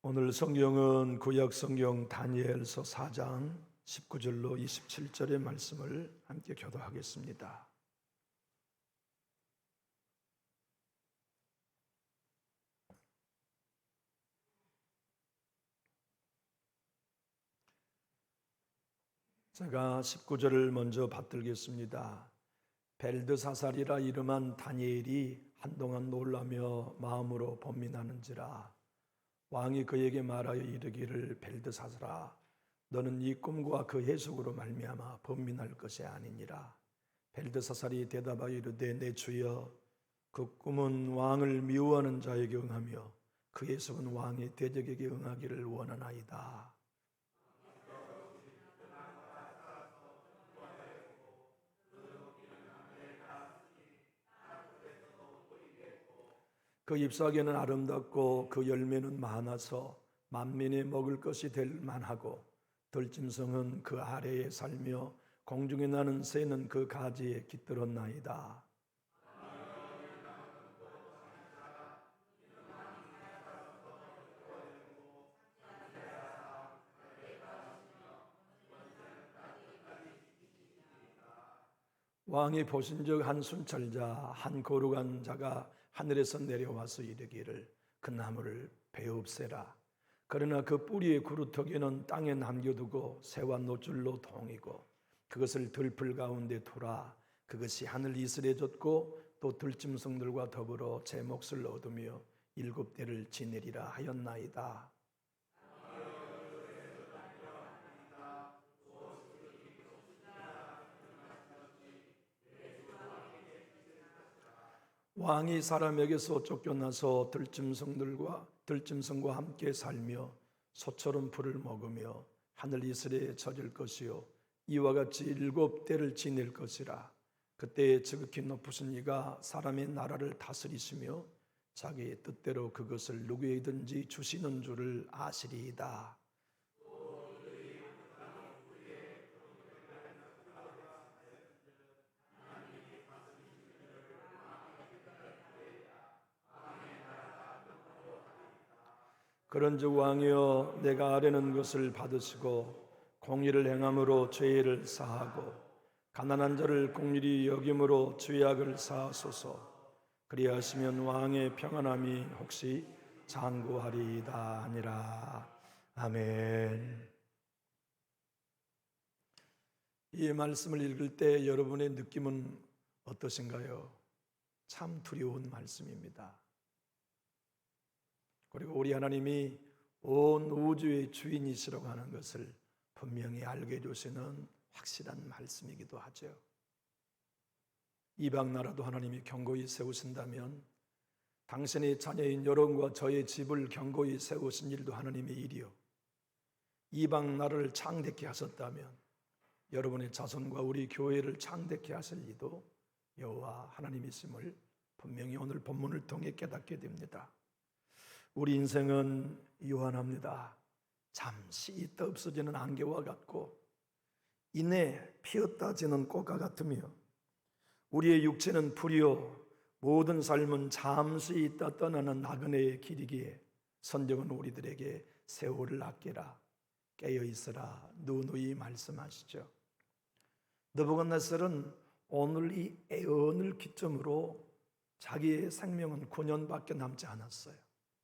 오늘 성경은 구약 성경 다니엘서 4장 19절로 27절의 말씀을 함께 교도하겠습니다. 제가 19절을 먼저 받들겠습니다. 벨드사살이라 이름한 다니엘이 한동안 놀라며 마음으로 번민하는지라 왕이 그에게 말하여 이르기를 벨드사살아 너는 이 꿈과 그 해석으로 말미암아 번민할 것이 아니니라. 벨드사살이 대답하여 이르되 내 주여 그 꿈은 왕을 미워하는 자에게 응하며 그 해석은 왕의 대적에게 응하기를 원하나이다. 그 잎사귀는 아름답고 그 열매는 많아서 만민이 먹을 것이 될 만하고 들짐승은 그 아래에 살며 공중에 나는 새는 그 가지에 깃들었나이다. 왕이 보신즉 한 순찰자 한 거룩한 자가 하늘에서 내려와서 이르기를 그 나무를 베옵세라. 그러나 그 뿌리의 그루터기는 땅에 남겨두고 새와 노줄로 동이고 그것을 들풀 가운데 두라. 그것이 하늘 이슬에 젖고 또 들짐승들과 더불어 제 몫을 얻으며 7대를 지내리라 하였나이다. 왕이 사람에게서 쫓겨나서 들짐승과 함께 살며 소처럼 풀을 먹으며 하늘 이슬에 젖을 것이요 이와 같이 7대를 지낼 것이라. 그때에 지극히 높으신 이가 사람의 나라를 다스리시며 자기의 뜻대로 그것을 누구에든지 주시는 줄을 아시리이다. 그런즉 왕이여 내가 아뢰는 것을 받으시고 공의를 행함으로 죄를 사하고 가난한 자를 공의히 여김으로 죄악을 사하소서. 그리하시면 왕의 평안함이 혹시 장구하리이다 하니라. 아멘. 이 말씀을 읽을 때 여러분의 느낌은 어떠신가요? 참 두려운 말씀입니다. 그리고 우리 하나님이 온 우주의 주인이시라고 하는 것을 분명히 알게 해주시는 확실한 말씀이기도 하죠. 이방 나라도 하나님이 견고히 세우신다면 당신의 자녀인 여러분과 저의 집을 견고히 세우신 일도 하나님의 일이요, 이방 나라를 창대케 하셨다면 여러분의 자손과 우리 교회를 창대케 하실 이도 여호와 하나님이심을 분명히 오늘 본문을 통해 깨닫게 됩니다. 우리 인생은 요한합니다. 잠시 있다 없어지는 안개와 같고 이내 피었다 지는 꽃과 같으며 우리의 육체는 풀이요 모든 삶은 잠시 있다 떠나는 나그네의 길이기에 선정은 우리들에게 세월을 아끼라 깨어있으라 누누이 말씀하시죠. 느부갓네살은 오늘 이 애언을 기점으로 자기의 생명은 9년밖에 남지 않았어요.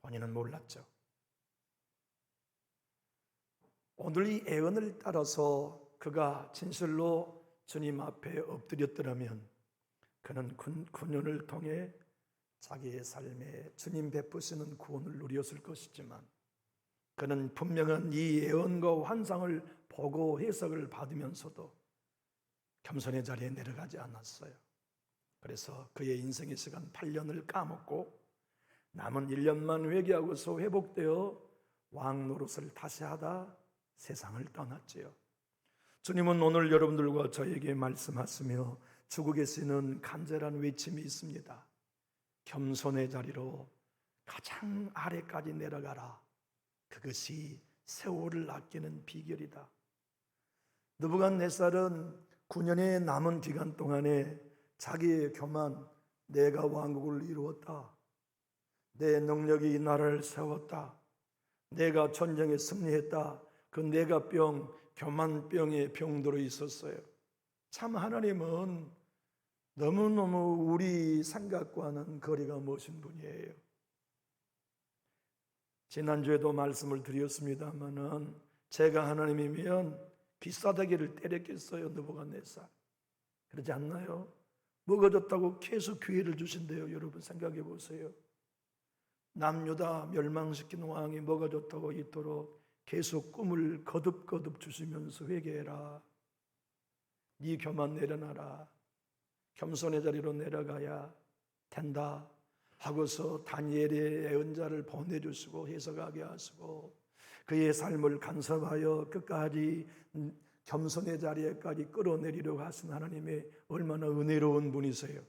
본인은 몰랐죠. 오늘 이 애언을 따라서 그가 진실로 주님 앞에 엎드렸더라면 그는 9년을 통해 자기의 삶에 주님 베푸시는 구원을 누렸을 것이지만 그는 분명한 이 애언과 환상을 보고 해석을 받으면서도 겸손의 자리에 내려가지 않았어요. 그래서 그의 인생의 시간 8년을 까먹고 남은 1년만 회개하고서 회복되어 왕 노릇을 다시 하다 세상을 떠났지요. 주님은 오늘 여러분들과 저에게 말씀하시며 주고 계시는 간절한 외침이 있습니다. 겸손의 자리로 가장 아래까지 내려가라. 그것이 세월을 아끼는 비결이다. 느부갓네살은 9년의 남은 기간 동안에 자기의 교만, 내가 왕국을 이루었다, 내 능력이 이 나라를 세웠다, 내가 전쟁에 승리했다. 그 내가 병, 교만병의 병도로 있었어요. 참 하나님은 너무너무 우리 생각과는 거리가 먼 분이에요. 지난주에도 말씀을 드렸습니다마는 제가 하나님이면 비싸다기를 때렸겠어요. 느부갓네살. 그러지 않나요? 먹어졌다고 계속 기회를 주신대요. 여러분 생각해 보세요. 남유다 멸망시킨 왕이 먹어졌다고 있도록 계속 꿈을 거듭거듭 주시면서 회개해라. 네 교만 내려놔라. 겸손의 자리로 내려가야 된다 하고서 다니엘의 예언자를 보내주시고 해석하게 하시고 그의 삶을 간섭하여 끝까지 겸손의 자리에까지 끌어내리려고 하신 하나님의 얼마나 은혜로운 분이세요.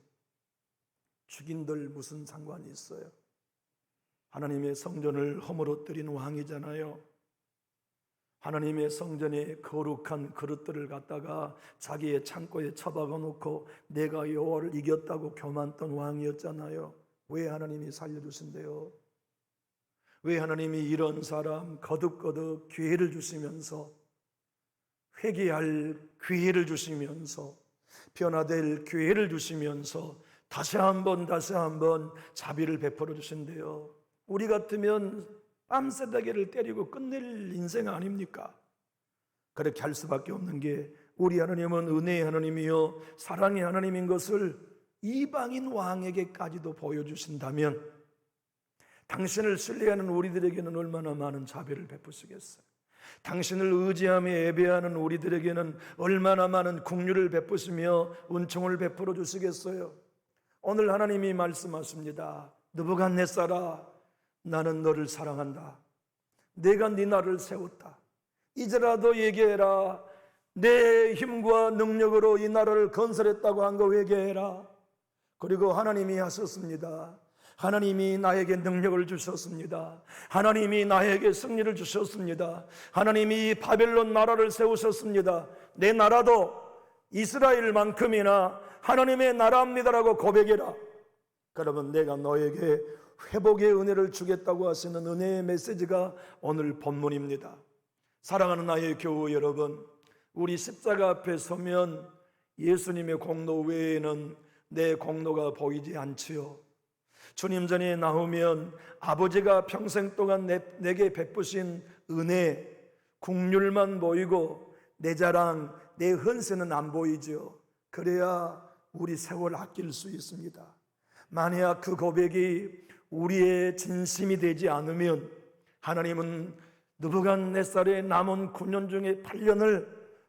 죽인들 무슨 상관이 있어요? 하나님의 성전을 허물어뜨린 왕이잖아요. 하나님의 성전에 거룩한 그릇들을 갖다가 자기의 창고에 처박아 놓고 내가 여호와를 이겼다고 교만했던 왕이었잖아요. 왜 하나님이 살려주신대요? 왜 하나님이 이런 사람 거듭거듭 기회를 주시면서 회개할 기회를 주시면서 변화될 기회를 주시면서 다시 한번 자비를 베풀어 주신대요. 우리 같으면 뺨새다기를 때리고 끝낼 인생 아닙니까? 그렇게 할 수밖에 없는 게 우리 하나님은 은혜의 하나님이요 사랑의 하나님인 것을 이방인 왕에게까지도 보여주신다면 당신을 신뢰하는 우리들에게는 얼마나 많은 자비를 베푸시겠어요? 당신을 의지하며 예배하는 우리들에게는 얼마나 많은 긍휼을 베푸시며 은총을 베풀어 주시겠어요? 오늘 하나님이 말씀하십니다. 느부갓네살아, 나는 너를 사랑한다. 내가 네 나라를 세웠다. 이제라도 얘기해라. 내 힘과 능력으로 이 나라를 건설했다고 한 거 회개해라. 그리고 하나님이 하셨습니다. 하나님이 나에게 능력을 주셨습니다. 하나님이 나에게 승리를 주셨습니다. 하나님이 바벨론 나라를 세우셨습니다. 내 나라도 이스라엘만큼이나 하나님의 나라입니다라고 고백해라. 그러면 내가 너에게 회복의 은혜를 주겠다고 하시는 은혜의 메시지가 오늘 본문입니다. 사랑하는 나의 교우 여러분, 우리 십자가 앞에 서면 예수님의 공로 외에는 내 공로가 보이지 않지요. 주님 전에 나오면 아버지가 평생 동안 내게 베푸신 은혜, 긍휼만 보이고 내 자랑, 내 헌세는 안 보이죠. 그래야 우리 세월 아낄 수 있습니다. 만약 그 고백이 우리의 진심이 되지 않으면 하나님은 느부갓네살의 남은 9년 중에 8년을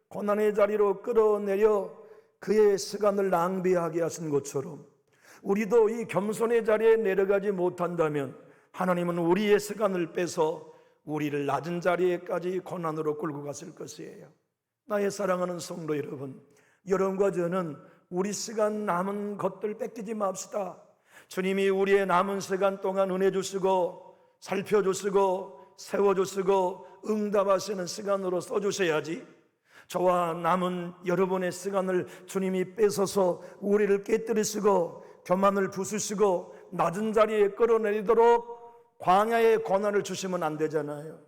고난의 자리로 끌어내려 그의 시간을 낭비하게 하신 것처럼 우리도 이 겸손의 자리에 내려가지 못한다면 하나님은 우리의 시간을 빼서 우리를 낮은 자리에까지 고난으로 끌고 갔을 것이에요. 나의 사랑하는 성도 여러분, 여러분과 저는 우리 시간 남은 것들 뺏기지 맙시다. 주님이 우리의 남은 시간 동안 은혜 주시고 살펴주시고 세워주시고 응답하시는 시간으로 써주셔야지, 저와 남은 여러분의 시간을 주님이 뺏어서 우리를 깨뜨리시고 교만을 부수시고 낮은 자리에 끌어내리도록 광야의 고난을 주시면 안 되잖아요.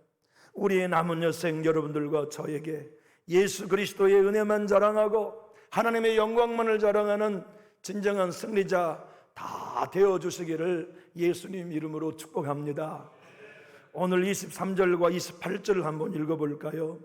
우리의 남은 여생 여러분들과 저에게 예수 그리스도의 은혜만 자랑하고 하나님의 영광만을 자랑하는 진정한 승리자 다 되어주시기를 예수님 이름으로 축복합니다. 오늘 23절과 28절을 한번 읽어볼까요?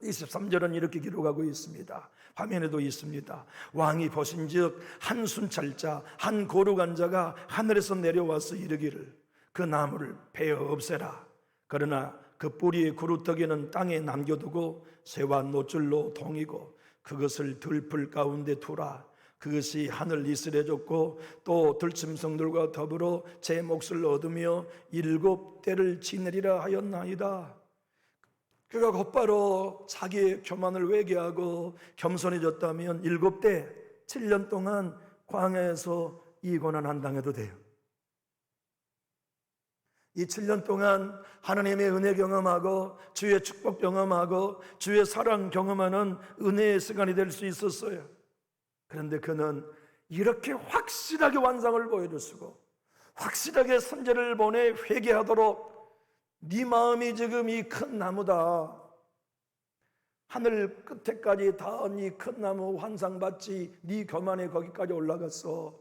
23절은 이렇게 기록하고 있습니다. 화면에도 있습니다. 왕이 보신즉 한 순찰자 한 거룩한 자가 하늘에서 내려와서 이르기를 그 나무를 베어 없애라. 그러나 그 뿌리의 그루터기는 땅에 남겨두고 새와 노줄로 동이고 그것을 들풀 가운데 두라. 그것이 하늘 이슬에 줬고 또 들짐승들과 더불어 제 몫을 얻으며 7대를 지내리라 하였나이다. 그가 곧바로 자기의 교만을 회개하고 겸손해졌다면 7대 7년 동안 광야에서 이 고난 안 당해도 돼요. 이 7년 동안 하나님의 은혜 경험하고 주의 축복 경험하고 주의 사랑 경험하는 은혜의 시간이 될 수 있었어요. 그런데 그는 이렇게 확실하게 완성을 보여주시고 확실하게 선제를 보내 회개하도록 네 마음이 지금 이 큰 나무다. 하늘 끝에까지 닿은 이 큰 나무 환상받지 네 교만에 거기까지 올라갔어.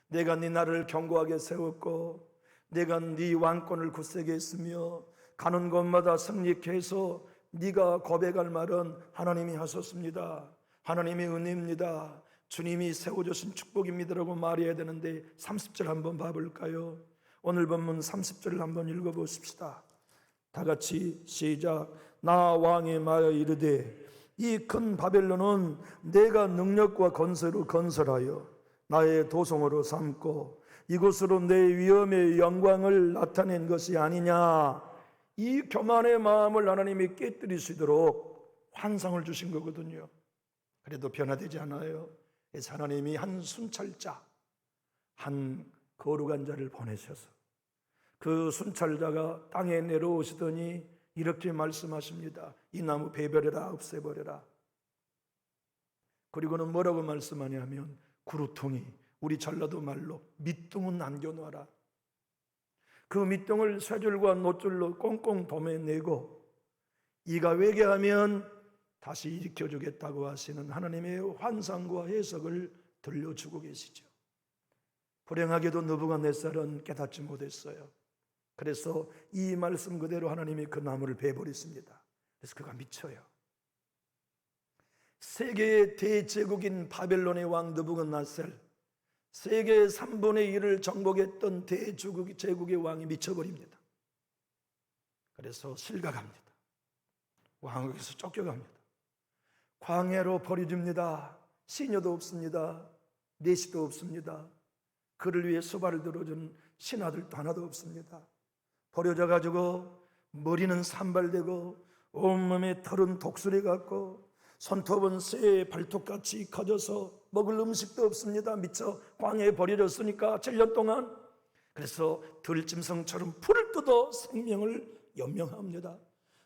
내가 네 나라를 견고하게 세웠고 내가 네 왕권을 굳세게 했으며 가는 곳마다 승리케 해서 네가 고백할 말은 하나님이 하셨습니다. 하나님의 은혜입니다. 주님이 세워주신 축복입니다라고 말해야 되는데 30절 한번 봐볼까요? 오늘 본문 30절을 한번 읽어보십시다. 다 같이 시작. 나 왕의 말에 이르되 이 큰 바벨론은 내가 능력과 건설로 건설하여 나의 도성으로 삼고 이곳으로 내 위엄의 영광을 나타낸 것이 아니냐. 이 교만의 마음을 하나님이 깨뜨리시도록 환상을 주신 거거든요. 그래도 변화되지 않아요. 그래서 하나님이 한 순찰자, 한 거룩한 자를 보내셔서 그 순찰자가 땅에 내려오시더니 이렇게 말씀하십니다. 이 나무 베버려라, 없애버려라. 그리고는 뭐라고 말씀하냐면 구루통이, 우리 전라도 말로 밑둥은 남겨놔라. 그 밑둥을 쇠줄과 노줄로 꽁꽁 도매내고 이가 회개하면 다시 일으켜주겠다고 하시는 하나님의 환상과 해석을 들려주고 계시죠. 불행하게도 느부갓네살은 깨닫지 못했어요. 그래서 이 말씀 그대로 하나님이 그 나무를 베버렸습니다. 그래서 그가 미쳐요. 세계의 대제국인 바벨론의 왕 느부갓네살, 세계의 3분의 1을 정복했던 대제국의 왕이 미쳐버립니다. 그래서 실각합니다. 왕에게서 쫓겨갑니다. 광야로 버려집니다. 시녀도 없습니다. 내시도 없습니다. 그를 위해 수발을 들어준 신하들도 하나도 없습니다. 버려져 가지고 머리는 산발되고 온몸에 털은 독수리 같고 손톱은 새의 발톱같이 커져서 먹을 음식도 없습니다. 미쳐 광야에 버려졌으니까 7년 동안. 그래서 들짐승처럼 풀을 뜯어 생명을 연명합니다.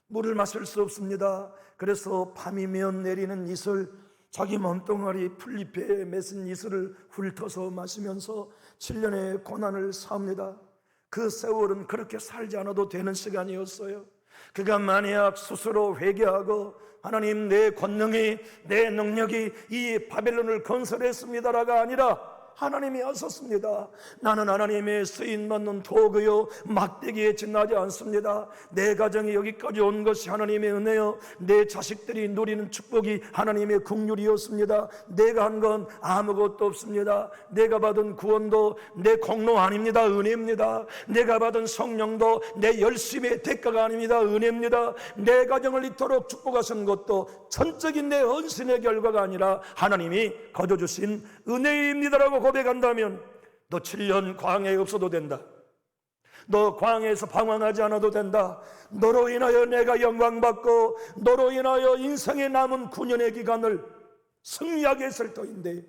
물을 마실 수 없습니다. 그래서 밤이면 내리는 이슬, 자기 몸뚱아리 풀잎에 맺은 이슬을 훑어서 마시면서 7년의 고난을 사옵니다. 그 세월은 그렇게 살지 않아도 되는 시간이었어요. 그가 만약 스스로 회개하고 하나님, 내 권능이, 내 능력이 이 바벨론을 건설했습니다라가 아니라 하나님이 하셨습니다. 나는 하나님의 쓰임받는 도구요 막대기에 지나지 않습니다. 내 가정이 여기까지 온 것이 하나님의 은혜요, 내 자식들이 누리는 축복이 하나님의 긍휼이었습니다. 내가 한 건 아무것도 없습니다. 내가 받은 구원도 내 공로 아닙니다. 은혜입니다. 내가 받은 성령도 내 열심의 대가가 아닙니다. 은혜입니다. 내 가정을 이토록 축복하신 것도 전적인 내 헌신의 결과가 아니라 하나님이 거둬주신 은혜입니다라고 고백한다면 너 7년 광야에 없어도 된다. 너 광야에서 방황하지 않아도 된다. 너로 인하여 내가 영광받고 너로 인하여 인생에 남은 9년의 기간을 승리하게 했을 터인데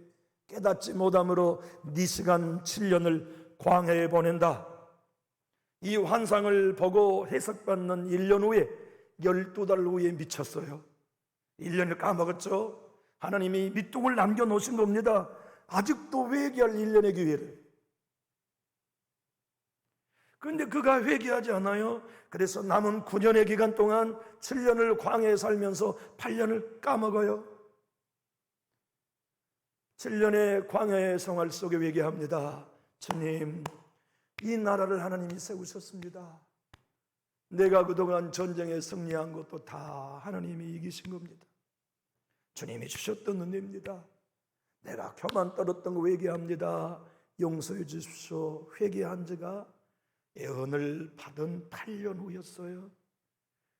깨닫지 못함으로 네 시간 7년을 광야에 보낸다. 이 환상을 보고 해석받는 1년 후에 12달 후에 미쳤어요. 1년을 까먹었죠. 하나님이 밑둥을 남겨놓으신 겁니다. 아직도 회개할 1년의 기회를. 그런데 그가 회개하지 않아요. 그래서 남은 9년의 기간 동안 7년을 광야에 살면서 8년을 까먹어요. 7년의 광야의 생활 속에 회개합니다. 주님, 이 나라를 하나님이 세우셨습니다. 내가 그동안 전쟁에 승리한 것도 다 하나님이 이기신 겁니다. 주님이 주셨던 은혜입니다. 내가 교만 떨었던 거 회개합니다. 용서해 주십시오. 회개한 지가 예언을 받은 8년 후였어요.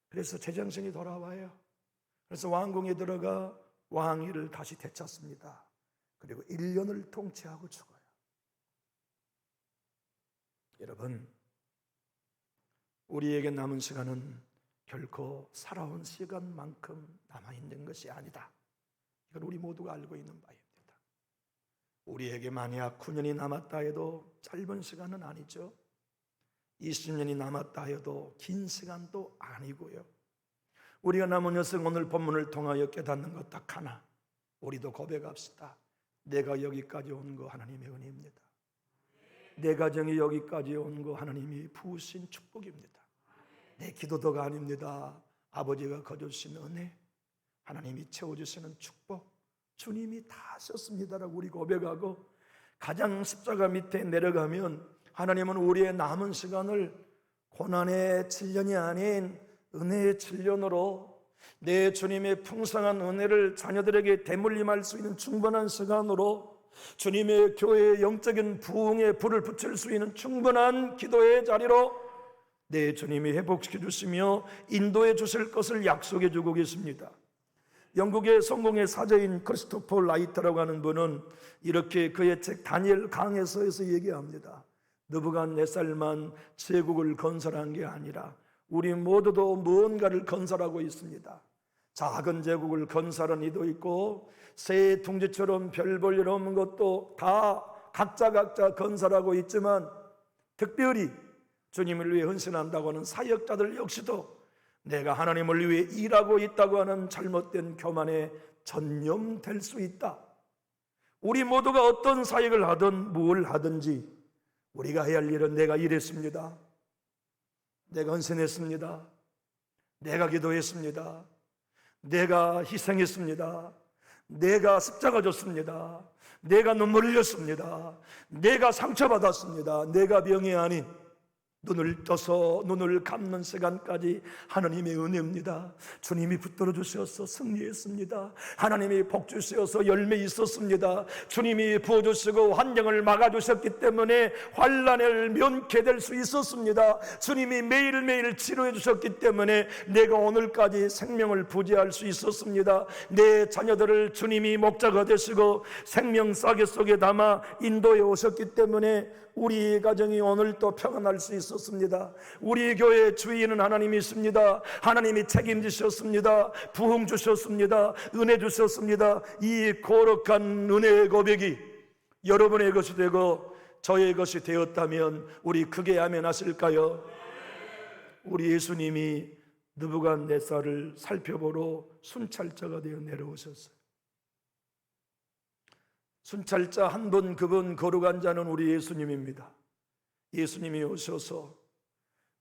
그래서 제정신이 돌아와요. 그래서 왕궁에 들어가 왕위를 다시 되찾습니다. 그리고 1년을 통치하고 죽어요. 여러분, 우리에게 남은 시간은 결코 살아온 시간만큼 남아있는 것이 아니다. 이건 우리 모두가 알고 있는 바입니다. 우리에게 만약 9년이 남았다 해도 짧은 시간은 아니죠. 20년이 남았다 해도 긴 시간도 아니고요. 우리가 남은 여생 오늘 본문을 통하여 깨닫는 것 딱 하나, 우리도 고백합시다. 내가 여기까지 온 거 하나님의 은혜입니다. 내 가정이 여기까지 온 거 하나님이 부으신 축복입니다. 내 기도도가 아닙니다. 아버지가 거저주신 은혜, 하나님이 채워주시는 축복, 주님이 다 하셨습니다라고 우리 고백하고 가장 십자가 밑에 내려가면 하나님은 우리의 남은 시간을 고난의 7년이 아닌 은혜의 7년으로 내 주님의 풍성한 은혜를 자녀들에게 대물림할 수 있는 충분한 시간으로 주님의 교회의 영적인 부흥에 불을 붙일 수 있는 충분한 기도의 자리로 내 주님이 회복시켜 주시며 인도해 주실 것을 약속해 주고 계십니다. 영국의 성공의 사제인 크리스토퍼 라이트라고 하는 분은 이렇게 그의 책 다니엘 강해서에서 얘기합니다. 느부갓네살만 제국을 건설한 게 아니라 우리 모두도 무언가를 건설하고 있습니다. 작은 제국을 건설한 이도 있고 새 둥지처럼 별 볼 일 없는 것도 다 각자 건설하고 있지만 특별히 주님을 위해 헌신한다고 하는 사역자들 역시도 내가 하나님을 위해 일하고 있다고 하는 잘못된 교만에 전념될 수 있다. 우리 모두가 어떤 사역을 하든 뭘 하든지 우리가 해야 할 일은 내가 일했습니다. 내가 헌신했습니다. 내가 기도했습니다. 내가 희생했습니다. 내가 십자가 졌습니다. 내가 눈물 흘렸습니다. 내가 상처받았습니다. 내가 병이 아닌 눈을 떠서 눈을 감는 시간까지 하나님의 은혜입니다. 주님이 붙들어 주셔서 승리했습니다. 하나님이 복 주셔서 열매 있었습니다. 주님이 부어주시고 환경을 막아주셨기 때문에 환난을 면케될 수 있었습니다. 주님이 매일매일 치료해 주셨기 때문에 내가 오늘까지 생명을 부지할 수 있었습니다. 내 자녀들을 주님이 목자가 되시고 생명 싸개 속에 담아 인도해 오셨기 때문에 우리 가정이 오늘 또 평안할 수 있었습니다. 우리 교회 주인은 하나님이 있습니다. 하나님이 책임지셨습니다. 부흥 주셨습니다. 은혜 주셨습니다. 이 거룩한 은혜의 고백이 여러분의 것이 되고 저의 것이 되었다면 우리 크게 아멘 하실까요? 우리 예수님이 느부갓네살을 살펴보러 순찰자가 되어 내려오셨어요. 순찰자 한 분, 그분 거룩한 자는 우리 예수님입니다. 예수님이 오셔서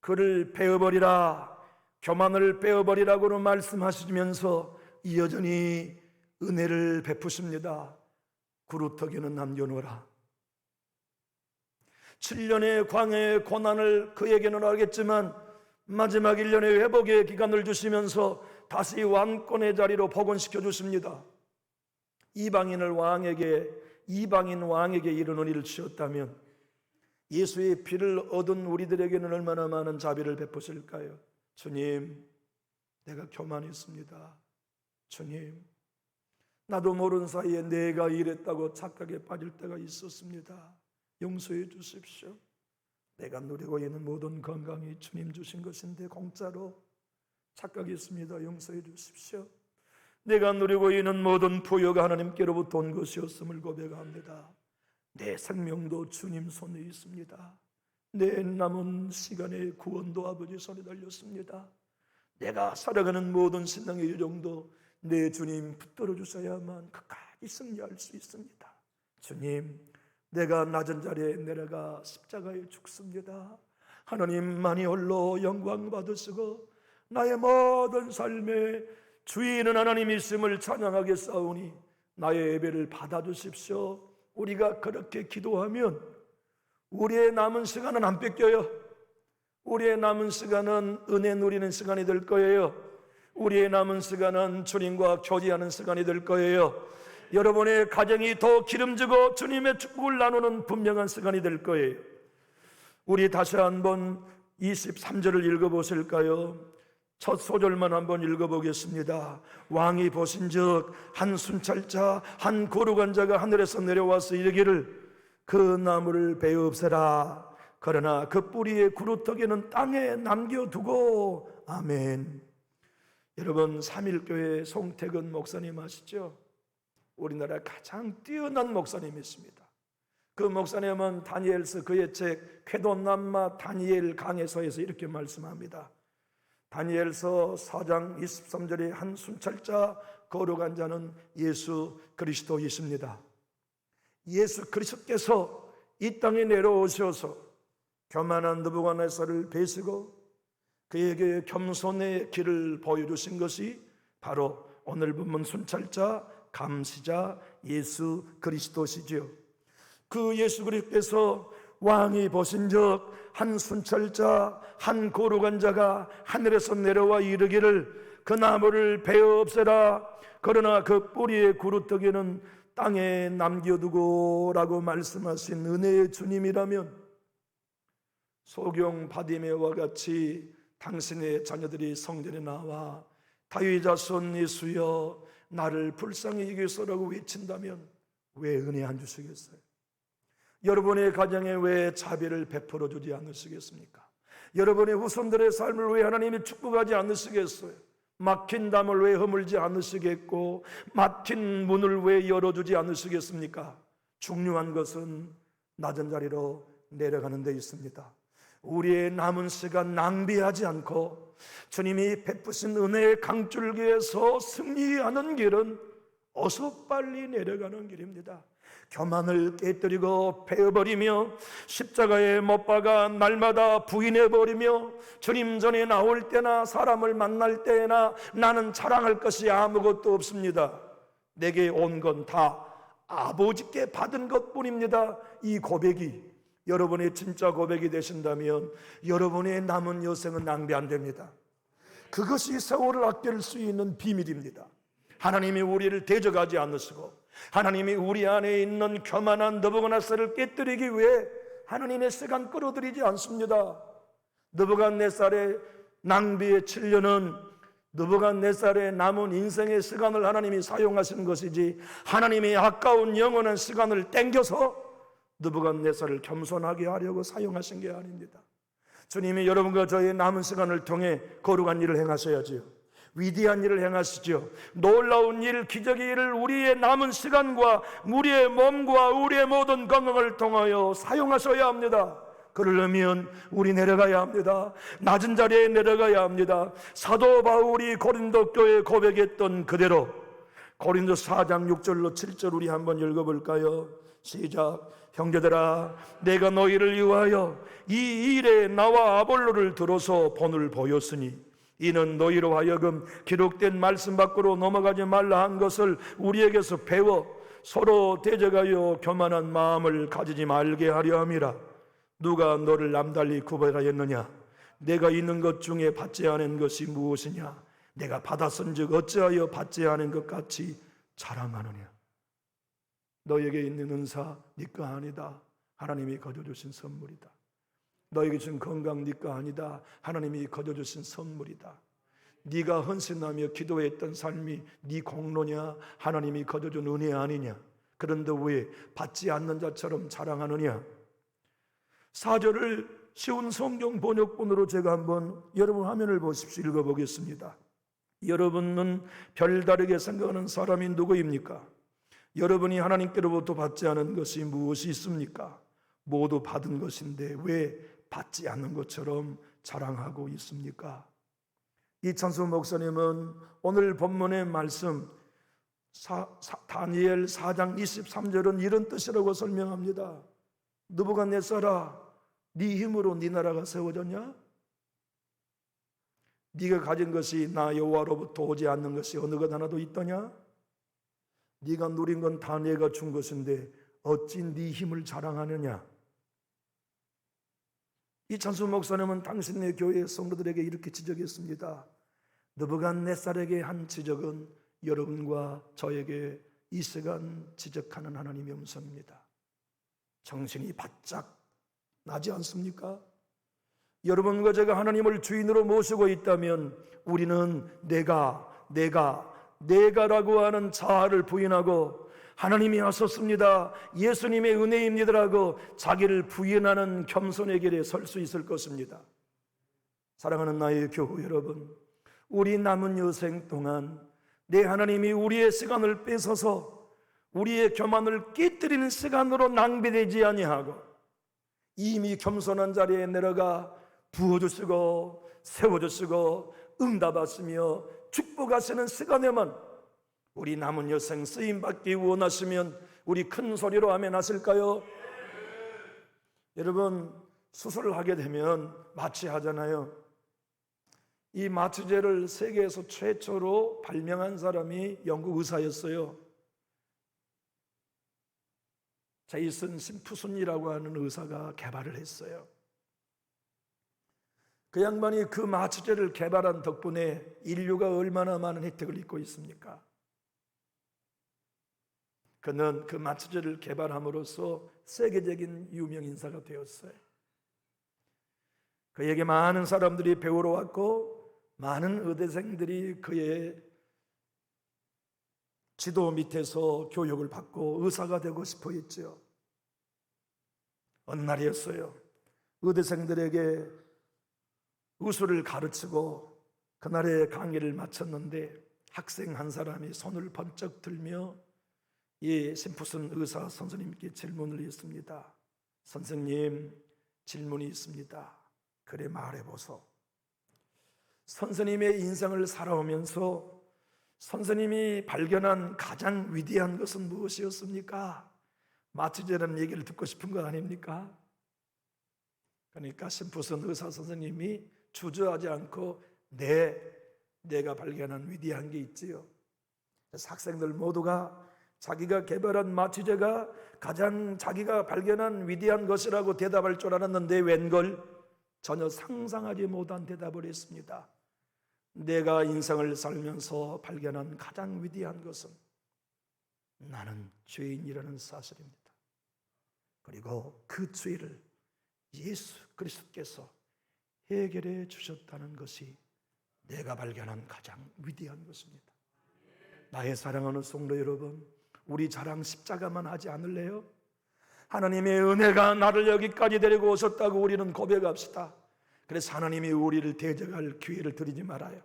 그를 베어버리라, 교만을 베어버리라고는 말씀하시면서 여전히 은혜를 베푸십니다. 구루터기는 남겨놓으라. 7년의 광야의 고난을 그에게는 하겠지만 마지막 1년의 회복의 기간을 주시면서 다시 왕권의 자리로 복원시켜 주십니다. 이방인 왕에게 이런 은혜를 주셨다면 예수의 피를 얻은 우리들에게는 얼마나 많은 자비를 베푸실까요? 주님, 내가 교만했습니다. 주님, 나도 모르는 사이에 내가 이랬다고 착각에 빠질 때가 있었습니다. 용서해 주십시오. 내가 누리고 있는 모든 건강이 주님 주신 것인데 공짜로 착각했습니다. 용서해 주십시오. 내가 누리고 있는 모든 부여가 하나님께로부터 온 것이었음을 고백합니다. 내 생명도 주님 손에 있습니다. 내 남은 시간의 구원도 아버지 손에 달렸습니다. 내가 살아가는 모든 신앙의 요정도 내 주님 붙들어 주셔야만 끝까지 승리할 수 있습니다. 주님, 내가 낮은 자리에 내려가 십자가에 죽습니다. 하나님만이 홀로 영광 받으시고 나의 모든 삶에 주인은 하나님이심을 찬양하겠사오니 나의 예배를 받아주십시오. 우리가 그렇게 기도하면 우리의 남은 시간은 안 뺏겨요. 우리의 남은 시간은 은혜 누리는 시간이 될 거예요. 우리의 남은 시간은 주님과 교제하는 시간이 될 거예요. 여러분의 가정이 더 기름지고 주님의 축복을 나누는 분명한 시간이 될 거예요. 우리 다시 한번 23절을 읽어보실까요? 첫 소절만 한번 읽어보겠습니다. 왕이 보신즉 한 순찰자 한 거룩한 자가 하늘에서 내려와서 이르기를 그 나무를 베어 없애라. 그러나 그 뿌리의 구루터기는 땅에 남겨두고. 아멘. 여러분, 삼일교회 송태근 목사님 아시죠? 우리나라 가장 뛰어난 목사님이십니다. 그 목사님은 다니엘서 그의 책 쾌도남마 다니엘 강해서에서 이렇게 말씀합니다. 다니엘서 4장 23절에 한 순찰자 거룩한 자는 예수 그리스도이십니다. 예수 그리스도께서 이 땅에 내려오셔서 교만한 느부갓네살을 베시고 그에게 겸손의 길을 보여주신 것이 바로 오늘 본문 순찰자, 감시자 예수 그리스도시지요. 그 예수 그리스도께서 왕이 보신 적 한 순찰자, 한 거룩한 자가 하늘에서 내려와 이르기를 그 나무를 베어 없애라. 그러나 그 뿌리의 구루터기는 땅에 남겨두고 라고 말씀하신 은혜의 주님이라면 소경 바디메와 같이 당신의 자녀들이 성전에 나와 다윗 자손 예수여 나를 불쌍히 여기소라고 외친다면 왜 은혜 안 주시겠어요? 여러분의 가정에 왜 자비를 베풀어 주지 않으시겠습니까? 여러분의 후손들의 삶을 왜 하나님이 축복하지 않으시겠어요? 막힌 담을 왜 허물지 않으시겠고 막힌 문을 왜 열어주지 않으시겠습니까? 중요한 것은 낮은 자리로 내려가는 데 있습니다. 우리의 남은 시간 낭비하지 않고 주님이 베푸신 은혜의 강줄기에서 승리하는 길은 어서 빨리 내려가는 길입니다. 교만을 깨뜨리고 베어버리며 십자가에 못 박아 날마다 부인해버리며 주님 전에 나올 때나 사람을 만날 때나 나는 자랑할 것이 아무것도 없습니다. 내게 온 건 다 아버지께 받은 것뿐입니다. 이 고백이 여러분의 진짜 고백이 되신다면 여러분의 남은 여생은 낭비 안 됩니다. 그것이 세월을 아낄 수 있는 비밀입니다. 하나님이 우리를 대적하지 않으시고 하나님이 우리 안에 있는 교만한 느부갓네살을 깨뜨리기 위해 하나님의 시간 끌어들이지 않습니다. 느부갓네살의 낭비의 7년은 느부갓네살의 남은 인생의 시간을 하나님이 사용하시는 것이지 하나님이 아까운 영원한 시간을 땡겨서 느부갓네살을 겸손하게 하려고 사용하신 게 아닙니다. 주님이 여러분과 저의 남은 시간을 통해 거룩한 일을 행하셔야지요. 위대한 일을 행하시죠. 놀라운 일, 기적의 일을 우리의 남은 시간과 우리의 몸과 우리의 모든 건강을 통하여 사용하셔야 합니다. 그러려면 우리 내려가야 합니다. 낮은 자리에 내려가야 합니다. 사도 바울이 고린도 교회에 고백했던 그대로 고린도 4장 6절로 7절 우리 한번 읽어볼까요? 시작. 형제들아 내가 너희를 위하여 이 일에 나와 아볼로를 들어서 본을 보였으니 이는 너희로 하여금 기록된 말씀 밖으로 넘어가지 말라 한 것을 우리에게서 배워 서로 대적하여 교만한 마음을 가지지 말게 하려 함이라. 누가 너를 남달리 구별하였느냐? 내가 있는 것 중에 받지 않은 것이 무엇이냐? 내가 받았은즉 어찌하여 받지 않은 것 같이 자랑하느냐? 너에게 있는 은사 네 거 아니다. 하나님이 거저주신 선물이다. 너에게 준 건강 네 거 아니다. 하나님이 거저주신 선물이다. 네가 헌신하며 기도했던 삶이 네 공로냐? 하나님이 거저준 은혜 아니냐? 그런데 왜 받지 않는 자처럼 자랑하느냐? 4절을 쉬운 성경 번역본으로 제가 한번 여러분 화면을 보십시오. 읽어보겠습니다. 여러분은 별다르게 생각하는 사람이 누구입니까? 여러분이 하나님께로부터 받지 않은 것이 무엇이 있습니까? 모두 받은 것인데 왜 받지 않는 것처럼 자랑하고 있습니까? 이찬수 목사님은 오늘 본문의 말씀 다니엘 4장 23절은 이런 뜻이라고 설명합니다. 느부갓네살아 네 힘으로 네 나라가 세워졌냐? 네가 가진 것이 나 여호와로부터 오지 않는 것이 어느 것 하나도 있더냐? 네가 누린 건 다 내가 준 것인데 어찌 네 힘을 자랑하느냐? 이찬수 목사님은 당신의 교회 성도들에게 이렇게 지적했습니다. 느부갓네살에게 한 지적은 여러분과 저에게 이 시간 지적하는 하나님의 음성입니다. 정신이 바짝 나지 않습니까? 여러분과 제가 하나님을 주인으로 모시고 있다면 우리는 내가라고 하는 자아를 부인하고 하나님이 하셨습니다, 예수님의 은혜입니다라고 자기를 부인하는 겸손의 길에 설 수 있을 것입니다. 사랑하는 나의 교우 여러분, 우리 남은 여생 동안 내 하나님이 우리의 시간을 뺏어서 우리의 교만을 깨뜨리는 시간으로 낭비되지 아니하고 이미 겸손한 자리에 내려가 부어주시고 세워주시고 응답하시며 축복하시는 시간에만 우리 남은 여생 쓰임받기 원하시면 우리 큰 소리로 아멘 하실까요? 여러분 수술을 하게 되면 마취 하잖아요. 이 마취제를 세계에서 최초로 발명한 사람이 영국 의사였어요. 제이슨 심프슨이라고 하는 의사가 개발을 했어요. 그 양반이 그 마취제를 개발한 덕분에 인류가 얼마나 많은 혜택을 입고 있습니까? 그는 그 마취제를 개발함으로써 세계적인 유명 인사가 되었어요. 그에게 많은 사람들이 배우러 왔고 많은 의대생들이 그의 지도 밑에서 교육을 받고 의사가 되고 싶어 했죠. 어느 날이었어요. 의대생들에게 의술을 가르치고 그날의 강의를 마쳤는데 학생 한 사람이 손을 번쩍 들며 이 심프슨 의사 선생님께 질문을 했습니다. 선생님, 질문이 있습니다. 그래, 말해보소. 선생님의 인생을 살아오면서 선생님이 발견한 가장 위대한 것은 무엇이었습니까? 마취제라는 얘기를 듣고 싶은 거 아닙니까? 그러니까 심프슨 의사 선생님이 주저하지 않고 내가 발견한 위대한 게 있지요. 그래서 학생들 모두가 자기가 개발한 마취제가 가장 자기가 발견한 위대한 것이라고 대답할 줄 알았는데 웬걸 전혀 상상하지 못한 대답을 했습니다. 내가 인생을 살면서 발견한 가장 위대한 것은 나는 죄인이라는 사실입니다. 그리고 그 죄를 예수 그리스도께서 해결해 주셨다는 것이 내가 발견한 가장 위대한 것입니다. 나의 사랑하는 성도 여러분, 우리 자랑 십자가만 하지 않을래요? 하나님의 은혜가 나를 여기까지 데리고 오셨다고 우리는 고백합시다. 그래서 하나님이 우리를 대적할 기회를 드리지 말아요.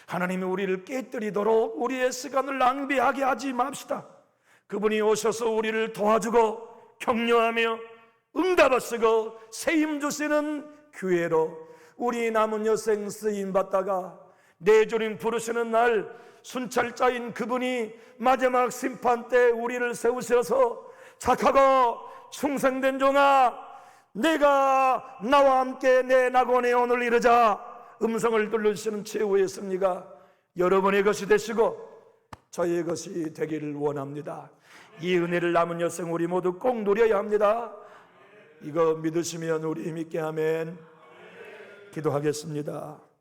하나님이 우리를 깨뜨리도록 우리의 시간을 낭비하게 하지 맙시다. 그분이 오셔서 우리를 도와주고 격려하며 응답하시고 세임 주시는 기회로 우리 남은 여생 쓰임받다가 내 주님 부르시는 날 순찰자인 그분이 마지막 심판 때 우리를 세우셔서 착하고 충성된 종아, 내가 나와 함께 내 낙원에 오늘 이르자 음성을 들려주시는 최후의 승리가 여러분의 것이 되시고 저의 것이 되기를 원합니다. 이 은혜를 남은 여생 우리 모두 꼭 누려야 합니다. 이거 믿으시면 우리 힘있게 아멘. 기도하겠습니다.